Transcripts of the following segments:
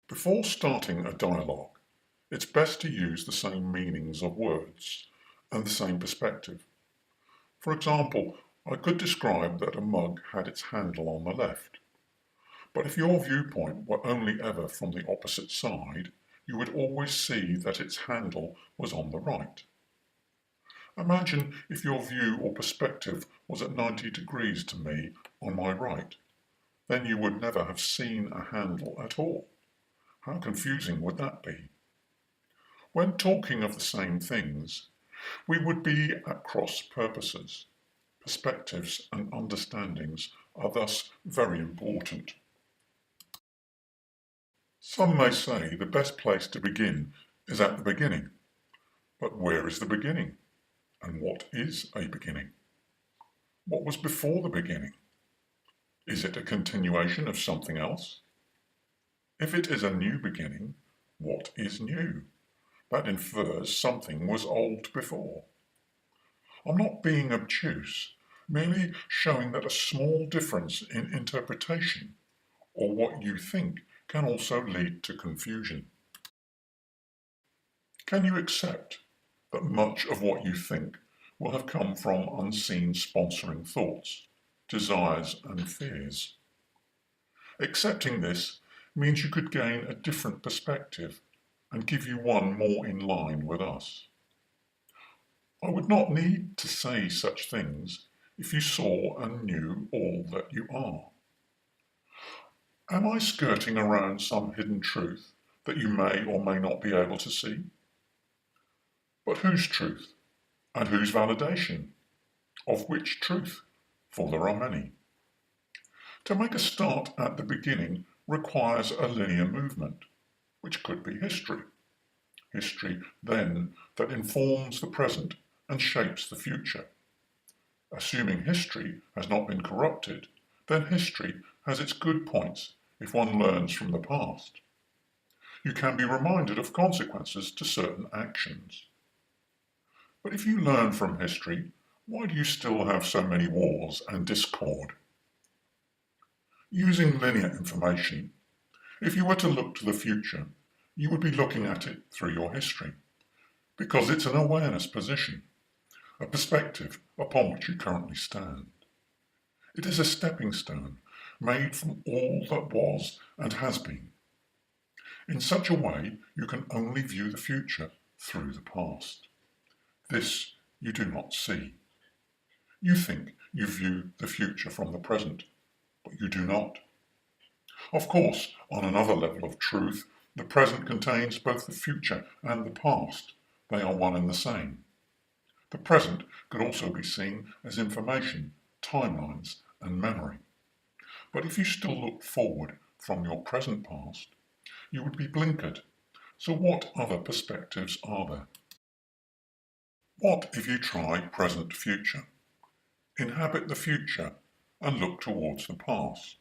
Before starting a dialogue, it's best to use the same meanings of words and the same perspective. For example, I could describe that a mug had its handle on the left, but if your viewpoint were only ever from the opposite side, you would always see that its handle was on the right. Imagine if your view or perspective was at 90 degrees to me on my right, then you would never have seen a handle at all. How confusing would that be? When talking of the same things, we would be at cross purposes. Perspectives and understandings are thus very important. Some may say the best place to begin is at the beginning. But where is the beginning? And what is a beginning? What was before the beginning? Is it a continuation of something else? If it is a new beginning, what is new? That infers something was old before. I'm not being obtuse, merely showing that a small difference in interpretation, or what you think, can also lead to confusion. Can you accept that much of what you think will have come from unseen sponsoring thoughts, desires and fears? Accepting this means you could gain a different perspective and give you one more in line with us. I would not need to say such things if you saw and knew all that you are. Am I skirting around some hidden truth that you may or may not be able to see? But whose truth? And whose validation? Of which truth? For there are many. To make a start at the beginning requires a linear movement, which could be history. History, then, that informs the present and shapes the future. Assuming history has not been corrupted, then history has its good points if one learns from the past. You can be reminded of consequences to certain actions. But if you learn from history, why do you still have so many wars and discord? Using linear information, if you were to look to the future, you would be looking at it through your history, because it's an awareness position, a perspective upon which you currently stand. It is a stepping stone made from all that was and has been. In such a way, you can only view the future through the past. This you do not see. You think you view the future from the present, but you do not. Of course, on another level of truth, the present contains both the future and the past. They are one and the same. The present could also be seen as information, timelines, and memory. But if you still look forward from your present past, you would be blinkered. So what other perspectives are there? What if you try present-future? Inhabit the future and look towards the past.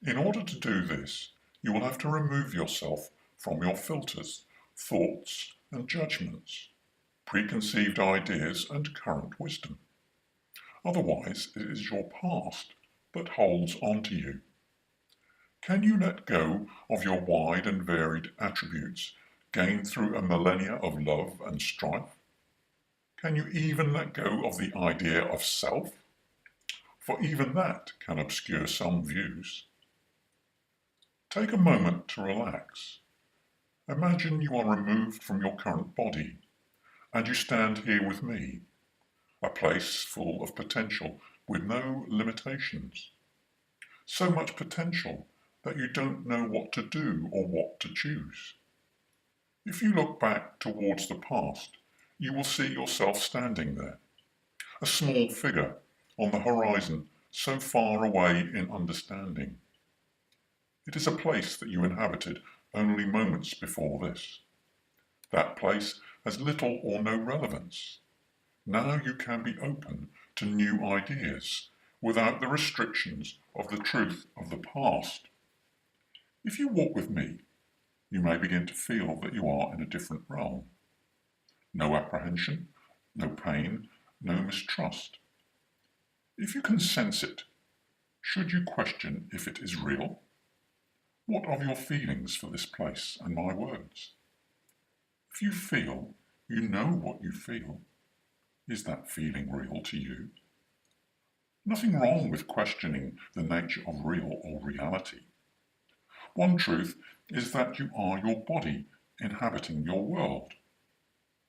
In order to do this, you will have to remove yourself from your filters, thoughts and judgments, preconceived ideas and current wisdom. Otherwise, it is your past that holds on to you. Can you let go of your wide and varied attributes gained through a millennia of love and strife? Can you even let go of the idea of self? For even that can obscure some views. Take a moment to relax. Imagine you are removed from your current body and you stand here with me, a place full of potential with no limitations. So much potential that you don't know what to do or what to choose. If you look back towards the past, you will see yourself standing there, a small figure on the horizon, so far away in understanding. It is a place that you inhabited only moments before this. That place has little or no relevance. Now you can be open to new ideas without the restrictions of the truth of the past. If you walk with me, you may begin to feel that you are in a different realm. No apprehension, no pain, no mistrust. If you can sense it, should you question if it is real? What of your feelings for this place and my words? If you feel, you know what you feel. Is that feeling real to you? Nothing wrong with questioning the nature of real or reality. One truth is that you are your body inhabiting your world.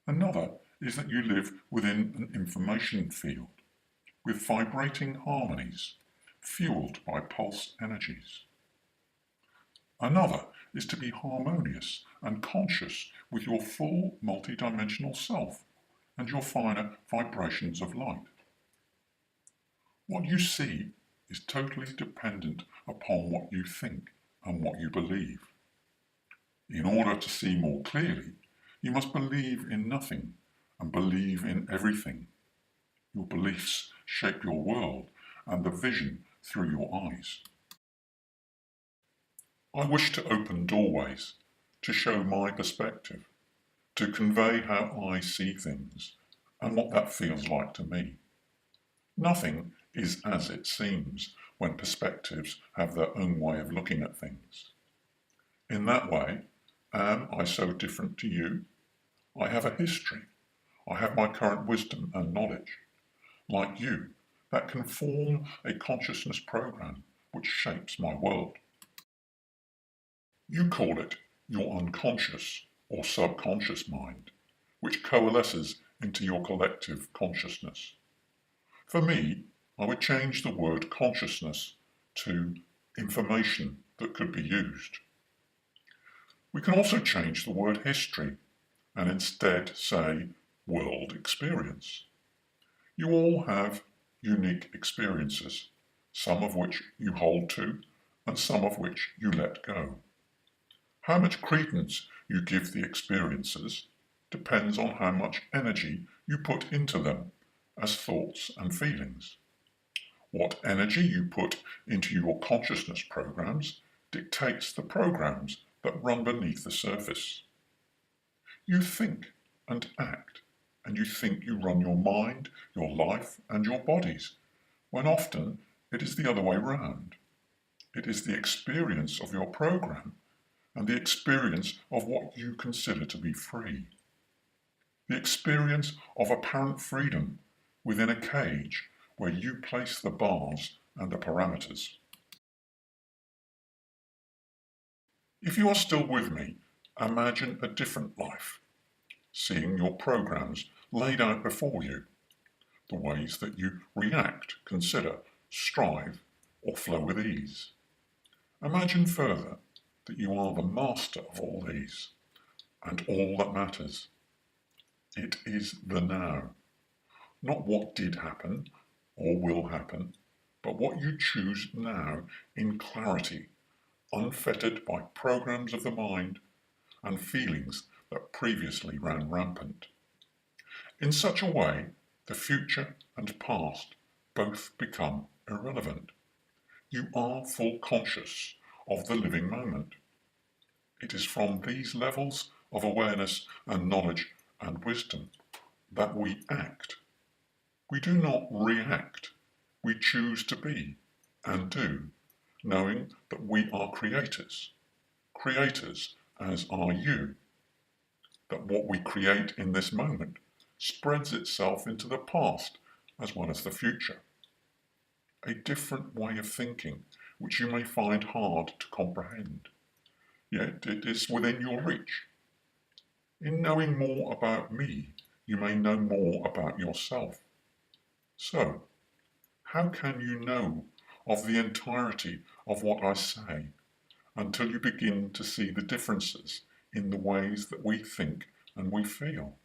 Another is that you live within an information field with vibrating harmonies fueled by pulse energies. Another is to be harmonious and conscious with your full multidimensional self and your finer vibrations of light. What you see is totally dependent upon what you think and what you believe. In order to see more clearly, you must believe in nothing and believe in everything. Your beliefs shape your world and the vision through your eyes. I wish to open doorways, to show my perspective, to convey how I see things and what that feels like to me. Nothing is as it seems when perspectives have their own way of looking at things. In that way, am I so different to you? I have a history. I have my current wisdom and knowledge. Like you, that can form a consciousness program which shapes my world. You call it your unconscious or subconscious mind, which coalesces into your collective consciousness. For me, I would change the word consciousness to information that could be used. We can also change the word history and instead say world experience. You all have unique experiences, some of which you hold to and some of which you let go. How much credence you give the experiences depends on how much energy you put into them as thoughts and feelings. What energy you put into your consciousness programs dictates the programs that run beneath the surface. You think and act, and you think you run your mind, your life, and your bodies, when often it is the other way round. It is the experience of your program and the experience of what you consider to be free. The experience of apparent freedom within a cage where you place the bars and the parameters. If you are still with me, imagine a different life, seeing your programs laid out before you, the ways that you react, consider, strive, or flow with ease. Imagine further that you are the master of all these, and all that matters. It is the now, not what did happen or will happen, but what you choose now in clarity, unfettered by programs of the mind and feelings that previously ran rampant. In such a way, the future and past both become irrelevant. You are full conscious of the living moment. It is from these levels of awareness and knowledge and wisdom that we act. We do not react. We choose to be and do, knowing that we are creators. Creators as are you. That what we create in this moment spreads itself into the past as well as the future. A different way of thinking which you may find hard to comprehend. Yet it is within your reach. In knowing more about me, you may know more about yourself. So, how can you know of the entirety of what I say until you begin to see the differences in the ways that we think and we feel?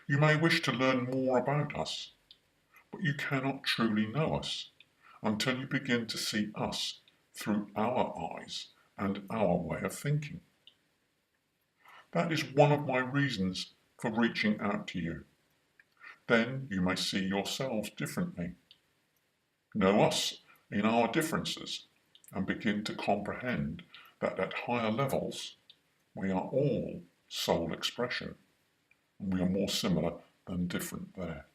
You may wish to learn more about us, but you cannot truly know us until you begin to see us through our eyes and our way of thinking. That is one of my reasons for reaching out to you. Then you may see yourselves differently. Know us in our differences and begin to comprehend that at higher levels we are all soul expression and we are more similar than different there.